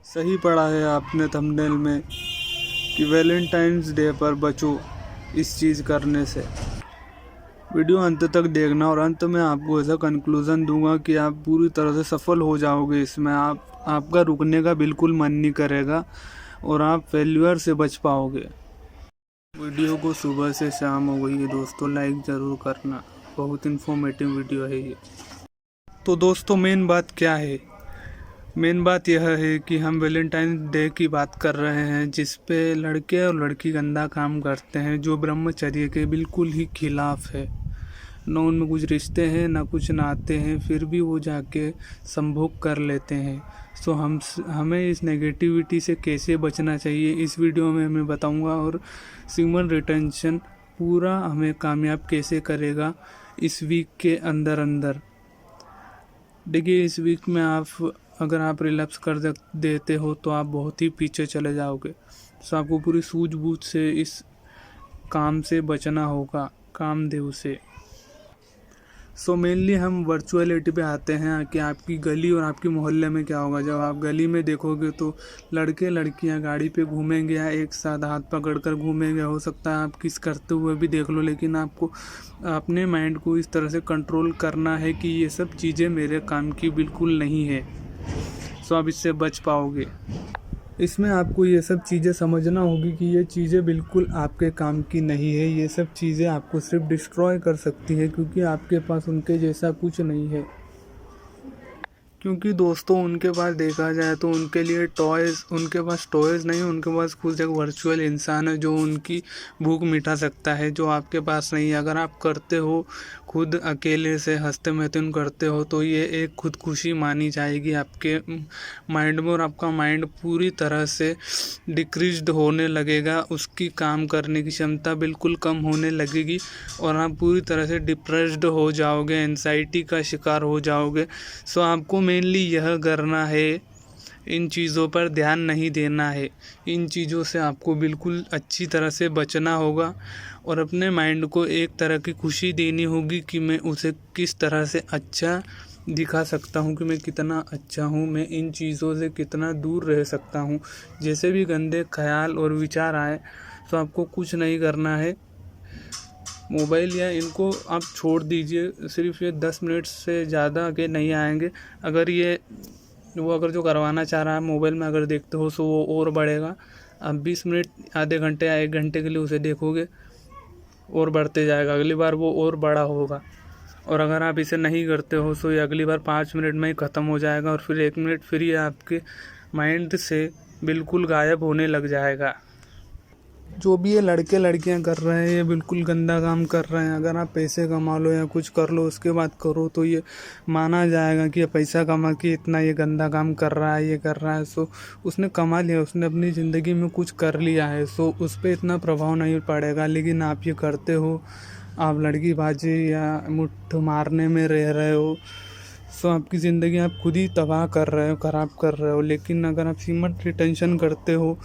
सही पढ़ा है आपने थंबनेल में कि वैलेंटाइंस डे पर बचो इस चीज़ करने से। वीडियो अंत तक देखना और अंत में आपको ऐसा कंक्लूज़न दूंगा कि आप पूरी तरह से सफल हो जाओगे इसमें। आपका रुकने का बिल्कुल मन नहीं करेगा और आप फेल्यूर से बच पाओगे। वीडियो को सुबह से शाम हो गई है दोस्तों, लाइक ज़रूर करना। बहुत इन्फॉर्मेटिव वीडियो है ये। तो दोस्तों मेन बात क्या है? मेन बात यह है कि हम वैलेंटाइन डे की बात कर रहे हैं, जिस पे लड़के और लड़की गंदा काम करते हैं, जो ब्रह्मचर्य के बिल्कुल ही खिलाफ है। न उनमें कुछ रिश्ते हैं न कुछ नाते हैं, फिर भी वो जाके संभोग कर लेते हैं। सो हमें इस नेगेटिविटी से कैसे बचना चाहिए इस वीडियो में मैं बताऊंगा, और सीमन रिटेंशन पूरा हमें कामयाब कैसे करेगा इस वीक के अंदर अंदर। देखिए, इस वीक में अगर आप रिलैप्स कर देते हो तो आप बहुत ही पीछे चले जाओगे। सो आपको पूरी सूझबूझ से इस काम से बचना होगा, कामदेव से। सो मेनली हम वर्चुअलिटी पे आते हैं कि आपकी गली और आपकी मोहल्ले में क्या होगा। जब आप गली में देखोगे तो लड़के लड़कियां गाड़ी पे घूमेंगे या एक साथ हाथ पकड़कर घूमेंगे। हो सकता है आप किस करते हुए भी देख लो, लेकिन आपको अपने माइंड को इस तरह से कंट्रोल करना है कि ये सब चीज़ें मेरे काम की बिल्कुल नहीं है। सो आप इससे बच पाओगे। इसमें आपको ये सब चीज़ें समझना होगी कि ये चीज़ें बिल्कुल आपके काम की नहीं है। ये सब चीज़ें आपको सिर्फ डिस्ट्रॉय कर सकती है, क्योंकि आपके पास उनके जैसा कुछ नहीं है। क्योंकि दोस्तों उनके पास देखा जाए तो उनके लिए उनके पास टॉयज़ नहीं, उनके पास खुद एक वर्चुअल इंसान है जो उनकी भूख मिटा सकता है, जो आपके पास नहीं है। अगर आप करते हो खुद अकेले से हंसते महतून करते हो तो ये एक खुदकुशी मानी जाएगी आपके माइंड में, और आपका माइंड पूरी तरह से डिक्रीज्ड होने लगेगा। उसकी काम करने की क्षमता बिल्कुल कम होने लगेगी और आप पूरी तरह से डिप्रेस्ड हो जाओगे, एंजाइटी का शिकार हो जाओगे। सो आपको मेनली यह करना है, इन चीज़ों पर ध्यान नहीं देना है। इन चीज़ों से आपको बिल्कुल अच्छी तरह से बचना होगा और अपने माइंड को एक तरह की खुशी देनी होगी कि मैं उसे किस तरह से अच्छा दिखा सकता हूँ, कि मैं कितना अच्छा हूँ, मैं इन चीज़ों से कितना दूर रह सकता हूँ। जैसे भी गंदे ख्याल और विचार आए तो आपको कुछ नहीं करना है। मोबाइल या इनको आप छोड़ दीजिए, सिर्फ ये 10 मिनट से ज़्यादा के नहीं आएंगे। अगर जो करवाना चाह रहा है मोबाइल में अगर देखते हो तो वो और बढ़ेगा। आप 20 मिनट आधे घंटे या 1 घंटे के लिए उसे देखोगे और बढ़ते जाएगा, अगली बार वो और बड़ा होगा। और अगर आप इसे नहीं करते हो तो ये अगली बार 5 मिनट में ही ख़त्म हो जाएगा और फिर 1 मिनट फिर ये आपके माइंड से बिल्कुल गायब होने लग जाएगा। जो भी ये लड़के लड़कियां कर रहे हैं ये बिल्कुल गंदा काम कर रहे हैं। अगर आप पैसे कमा लो या कुछ कर लो उसके बाद करो तो ये माना जाएगा कि ये पैसा कमा के इतना ये गंदा काम कर रहा है, ये कर रहा है। सो उसने कमा लिया, उसने अपनी ज़िंदगी में कुछ कर लिया है, सो उस पर इतना प्रभाव नहीं पड़ेगा। लेकिन आप ये करते हो, आप लड़कीबाजी या मुट्ठ मारने में रह रहे हो, सो आपकी ज़िंदगी आप खुद ही तबाह कर रहे हो, ख़राब कर रहे हो। लेकिन अगर आप सीमन रिटेंशन करते हो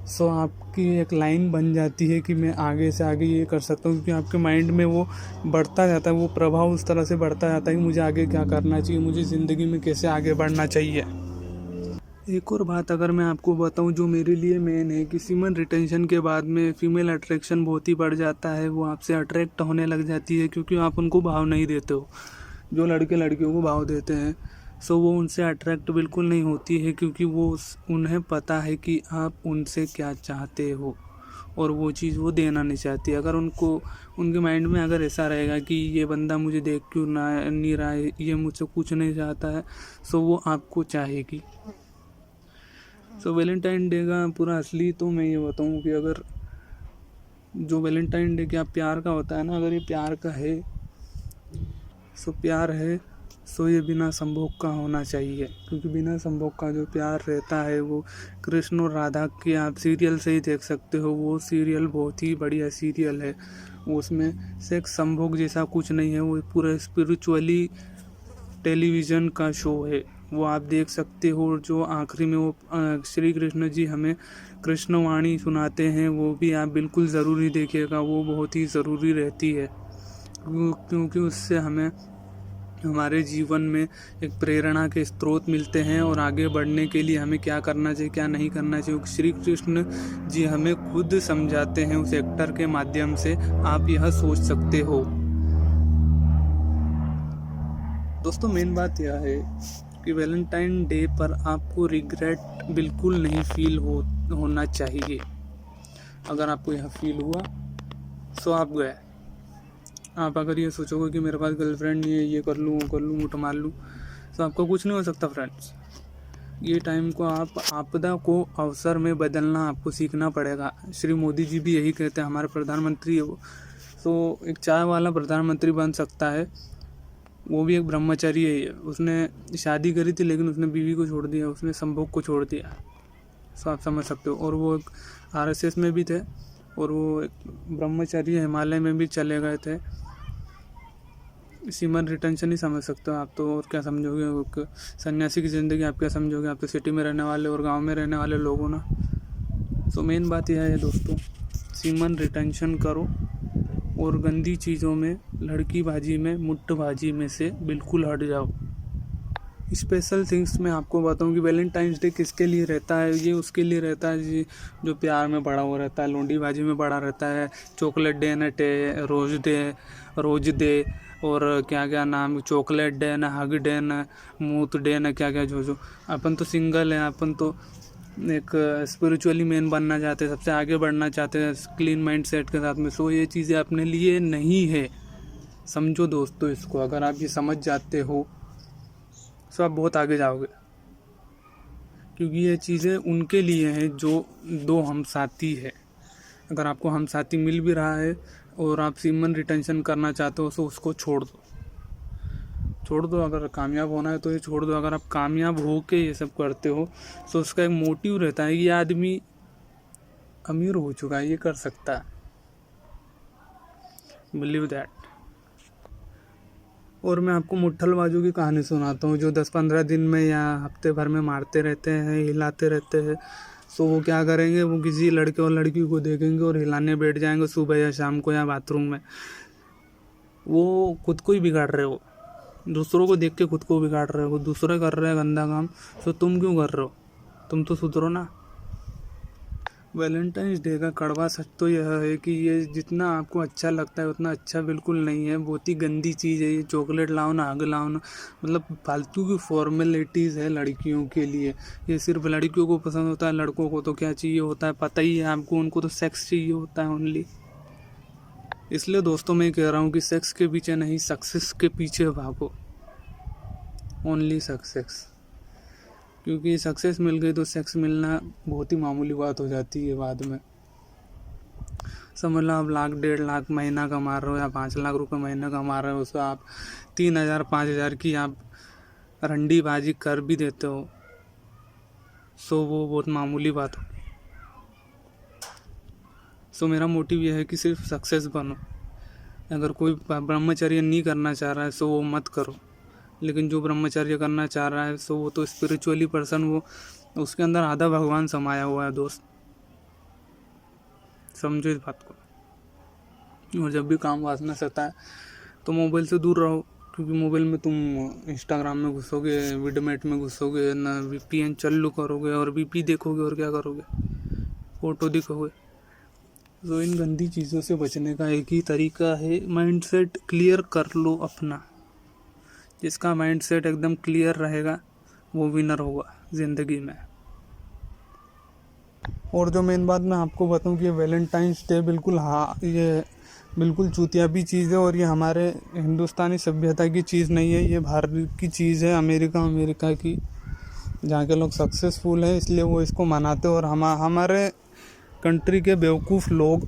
सो आपकी एक लाइन बन जाती है कि मैं आगे से आगे ये कर सकता हूँ, क्योंकि आपके माइंड में वो बढ़ता जाता है, वो प्रभाव उस तरह से बढ़ता जाता है कि मुझे आगे क्या करना चाहिए, मुझे ज़िंदगी में कैसे आगे बढ़ना चाहिए। एक और बात अगर मैं आपको बताऊं जो मेरे लिए मेन है, कि सीमन रिटेंशन के बाद में फीमेल अट्रैक्शन बहुत ही बढ़ जाता है। वो आपसे अट्रैक्ट होने लग जाती है क्योंकि आप उनको भाव नहीं देते हो। जो लड़के लड़कियों को भाव देते हैं सो वो उनसे अट्रैक्ट बिल्कुल नहीं होती है, क्योंकि उन्हें पता है कि आप उनसे क्या चाहते हो और वो चीज़ वो देना नहीं चाहती। अगर उनके माइंड में अगर ऐसा रहेगा कि ये बंदा मुझे देख क्यों नहीं रहा है, ये मुझसे कुछ नहीं चाहता है, सो वो आपको चाहेगी। सो वैलेंटाइन डे का पूरा असली तो मैं ये बताऊँ कि अगर जो वैलेंटाइन डे क्या प्यार का होता है ना, अगर ये प्यार का है सो प्यार है, सो ये बिना संभोग का होना चाहिए। क्योंकि बिना संभोग का जो प्यार रहता है वो कृष्ण और राधा के आप सीरियल से ही देख सकते हो। वो सीरियल बहुत ही बढ़िया सीरियल है, उसमें सेक्स संभोग जैसा कुछ नहीं है। वो पूरा स्पिरिचुअली टेलीविज़न का शो है, वो आप देख सकते हो। जो आखिरी में वो श्री कृष्ण जी हमें कृष्णवाणी सुनाते हैं, वो भी आप बिल्कुल ज़रूरी देखिएगा, वो बहुत ही ज़रूरी रहती है। क्योंकि उससे हमें हमारे जीवन में एक प्रेरणा के स्रोत मिलते हैं और आगे बढ़ने के लिए हमें क्या करना चाहिए क्या नहीं करना चाहिए श्री कृष्ण जी हमें खुद समझाते हैं उस एक्टर के माध्यम से। आप यह सोच सकते हो। दोस्तों मेन बात यह है कि वैलेंटाइन डे पर आपको रिग्रेट बिल्कुल नहीं फील होना चाहिए। अगर आपको यह फील हुआ तो आप गए। आप अगर ये सोचोगे कि मेरे पास गर्लफ्रेंड नहीं है, ये कर लूँ वो कर लूँ मुठ मार लूँ, तो आपका कुछ नहीं हो सकता फ्रेंड्स। ये टाइम को आप आपदा को अवसर में बदलना आपको सीखना पड़ेगा। श्री मोदी जी भी यही कहते हैं, हमारे प्रधानमंत्री है वो। तो एक चाय वाला प्रधानमंत्री बन सकता है, वो भी एक ब्रह्मचारी है। उसने शादी करी थी लेकिन उसने बीवी को छोड़ दिया, उसने संभोग को छोड़ दिया। तो आप समझ सकते हो। और वो एक RSS में भी थे और वो एक ब्रह्मचारी हिमालय में भी चले गए थे। सीमन रिटेंशन ही समझ सकते हो आप तो। और क्या समझोगे सन्यासी की ज़िंदगी, आप क्या समझोगे? आप तो सिटी में रहने वाले और गांव में रहने वाले लोग हो ना। तो मेन बात यह है दोस्तों, सीमन रिटेंशन करो और गंदी चीज़ों में, लड़कीबाजी में, मुट्ठबाजी में से बिल्कुल हट जाओ। स्पेशल थिंग्स में आपको बताऊं कि वैलेंटाइंस डे किसके लिए रहता है। ये उसके लिए रहता है जी जो प्यार में पड़ा हुआ रहता है, लोंडीबाजी में पड़ा रहता है। चॉकलेट डे न रोज डे और क्या क्या नाम, चॉकलेट डे न, हग डे न, मूत डे न, क्या क्या जो अपन तो सिंगल है, अपन तो एक स्पिरिचुअली मैन बनना चाहते हैं, सबसे आगे बढ़ना चाहते हैं क्लीन माइंड सेट के साथ में। सो ये चीज़ें अपने लिए नहीं है, समझो दोस्तों इसको। अगर आप ये समझ जाते हो तो आप बहुत आगे जाओगे, क्योंकि ये चीज़ें उनके लिए हैं जो दो हम साथी है। अगर आपको हम साथी मिल भी रहा है और आप सीमन रिटेंशन करना चाहते हो तो उसको छोड़ दो। अगर कामयाब होना है तो ये छोड़ दो। अगर आप कामयाब हो के ये सब करते हो तो उसका एक मोटिव रहता है, ये आदमी अमीर हो चुका है, ये कर सकता है, बिलीव दैट। और मैं आपको मुट्ठलबाजों की कहानी सुनाता हूँ जो 10-15 दिन में या हफ्ते भर में मारते रहते हैं, हिलाते रहते हैं। तो वो क्या करेंगे, वो किसी लड़के और लड़की को देखेंगे और हिलाने बैठ जाएंगे सुबह या शाम को या बाथरूम में। वो खुद को ही बिगाड़ रहे हो, दूसरों को देख के खुद को बिगाड़ रहे हो। दूसरे कर रहे हैं गंदा काम, तो तुम क्यों कर रहे हो? तुम तो सुधरो ना। वैलेंटाइंस डे का कड़वा सच तो यह है कि ये जितना आपको अच्छा लगता है उतना अच्छा बिल्कुल नहीं है, बहुत ही गंदी चीज़ है ये। चॉकलेट लाओ ना, आग लाओ ना, मतलब फालतू की फॉर्मेलिटीज़ है लड़कियों के लिए। ये सिर्फ लड़कियों को पसंद होता है, लड़कों को तो क्या चाहिए होता है पता ही है आपको, उनको तो सेक्स चाहिए होता है ओनली। इसलिए दोस्तों मैं कह रहा हूँ कि सेक्स के पीछे नहीं, सक्सेस के पीछे भागो, ओनली सक्सेस। क्योंकि सक्सेस मिल गई तो सेक्स मिलना बहुत ही मामूली बात हो जाती है बाद में। समझ लो आप 1,00,000 1,50,000 महीना कमा रहे हो या 5 लाख रुपए महीना कमा रहे हो, उसको आप 3,000 5,000 की आप रंडीबाजी कर भी देते हो, सो वो बहुत मामूली बात हो। सो मेरा मोटिव यह है कि सिर्फ सक्सेस बनो। अगर कोई ब्रह्मचर्य नहीं करना चाह रहा है सो वो मत करो, लेकिन जो ब्रह्मचर्य करना चाह रहा है सो वो तो स्पिरिचुअली पर्सन, वो उसके अंदर आधा भगवान समाया हुआ है दोस्त, समझो इस बात को। और जब भी काम वासना सताए तो मोबाइल से दूर रहो, क्योंकि मोबाइल में तुम इंस्टाग्राम में घुसोगे, विडमेट में घुसोगे ना, VPN चालू करोगे और VP देखोगे और क्या करोगे, फोटो दिखोगे। तो इन गंदी चीज़ों से बचने का एक ही तरीका है, माइंडसेट क्लियर कर लो अपना। जिसका माइंडसेट एकदम क्लियर रहेगा वो विनर होगा ज़िंदगी में। और जो मेन बात मैं आपको बताऊं कि वैलेंटाइंस डे बिल्कुल, हाँ, ये बिल्कुल चूतियाबी चीज़ है और ये हमारे हिंदुस्तानी सभ्यता की चीज़ नहीं है, ये भारत की चीज़ है, अमेरिका की, जहाँ के लोग सक्सेसफुल हैं इसलिए वो इसको मनाते हैं। और हमारे कंट्री के बेवकूफ़ लोग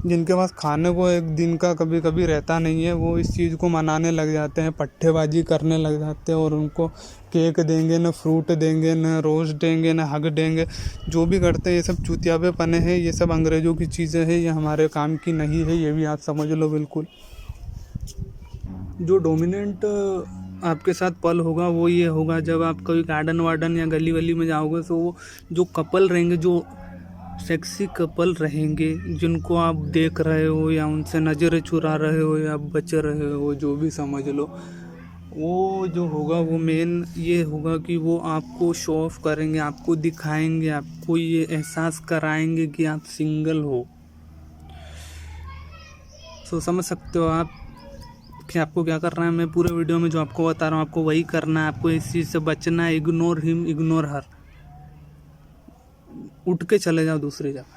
जिनके पास खाने को एक दिन का कभी कभी रहता नहीं है, वो इस चीज़ को मनाने लग जाते हैं, पट्टेबाजी करने लग जाते हैं और उनको केक देंगे न, फ्रूट देंगे न, रोज़ देंगे न, हग देंगे, जो भी करते हैं ये सब चूतियाबे पने हैं, ये सब अंग्रेज़ों की चीज़ें हैं, ये हमारे काम की नहीं है, ये भी आप समझ लो बिल्कुल। जो डोमिनेंट आपके साथ पल होगा वो ये होगा जब आप कोई गार्डन वार्डन या गली वली में जाओगे, तो वो जो कपल रहेंगे, जो सेक्सी कपल रहेंगे, जिनको आप देख रहे हो या उनसे नज़रें चुरा रहे हो या बच रहे हो, जो भी समझ लो, वो जो होगा वो मेन ये होगा कि वो आपको शो ऑफ करेंगे, आपको दिखाएंगे, आपको ये एहसास कराएंगे कि आप सिंगल हो। तो समझ सकते हो आप कि आपको क्या करना है। मैं पूरे वीडियो में जो आपको बता रहा हूँ आपको वही करना है। आपको इस चीज़ से बचना है। Ignore him, ignore her. उठ के चले जाओ दूसरी जगह।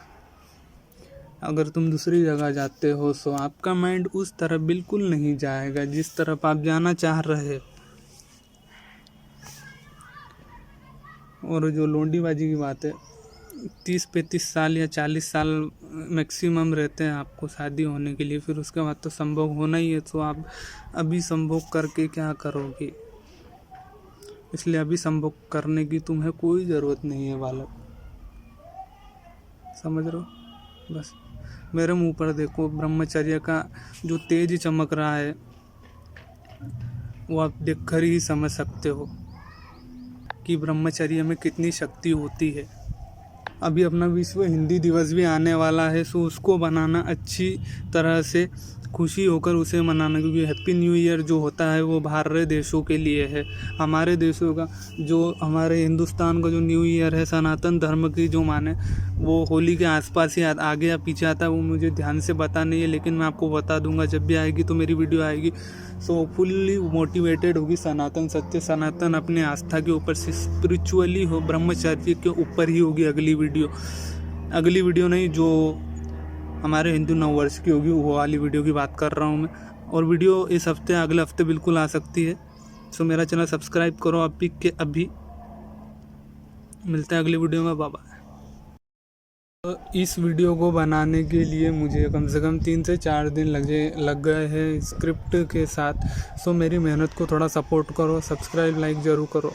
अगर तुम दूसरी जगह जाते हो तो आपका माइंड उस तरफ बिल्कुल नहीं जाएगा जिस तरफ आप जाना चाह रहे हो। और जो लोंडीबाजी की बात है, 30-35 साल या 40 साल मैक्सिमम रहते हैं आपको शादी होने के लिए, फिर उसके बाद तो संभोग होना ही है। तो आप अभी संभोग करके क्या करोगे? इसलिए अभी संभोग करने की तुम्हें कोई ज़रूरत नहीं है बालक, समझ रहे हो? बस मेरे मुंह पर देखो, ब्रह्मचर्य का जो तेज चमक रहा है वो आप देख कर ही समझ सकते हो कि ब्रह्मचर्य में कितनी शक्ति होती है। अभी अपना विश्व हिंदी दिवस भी आने वाला है, सो उसको बनाना अच्छी तरह से, खुशी होकर उसे मनाना, क्योंकि हैप्पी न्यू ईयर जो होता है वो बाहर देशों के लिए है। हमारे देशों का जो, हमारे हिंदुस्तान का जो न्यू ईयर है सनातन धर्म की जो माने, वो होली के आसपास ही आगे या पीछे आता है, वो मुझे ध्यान से पता नहीं है, लेकिन मैं आपको बता दूंगा जब भी आएगी तो मेरी वीडियो आएगी। सो फुल्ली मोटिवेटेड होगी सनातन सत्य, सनातन अपने आस्था के ऊपर से, स्पिरिचुअली हो, ब्रह्मचर्य के ऊपर ही होगी अगली वीडियो नहीं, जो हमारे हिंदू नववर्ष की होगी वो वाली वीडियो की बात कर रहा हूँ मैं। और वीडियो इस हफ्ते अगले हफ्ते बिल्कुल आ सकती है। सो मेरा चैनल सब्सक्राइब करो अभी के अभी। मिलते हैं अगली वीडियो में, बाय। इस वीडियो को बनाने के लिए मुझे कम से कम 3 से 4 दिन लग गए हैं स्क्रिप्ट के साथ। सो मेरी मेहनत को थोड़ा सपोर्ट करो, सब्सक्राइब लाइक ज़रूर करो।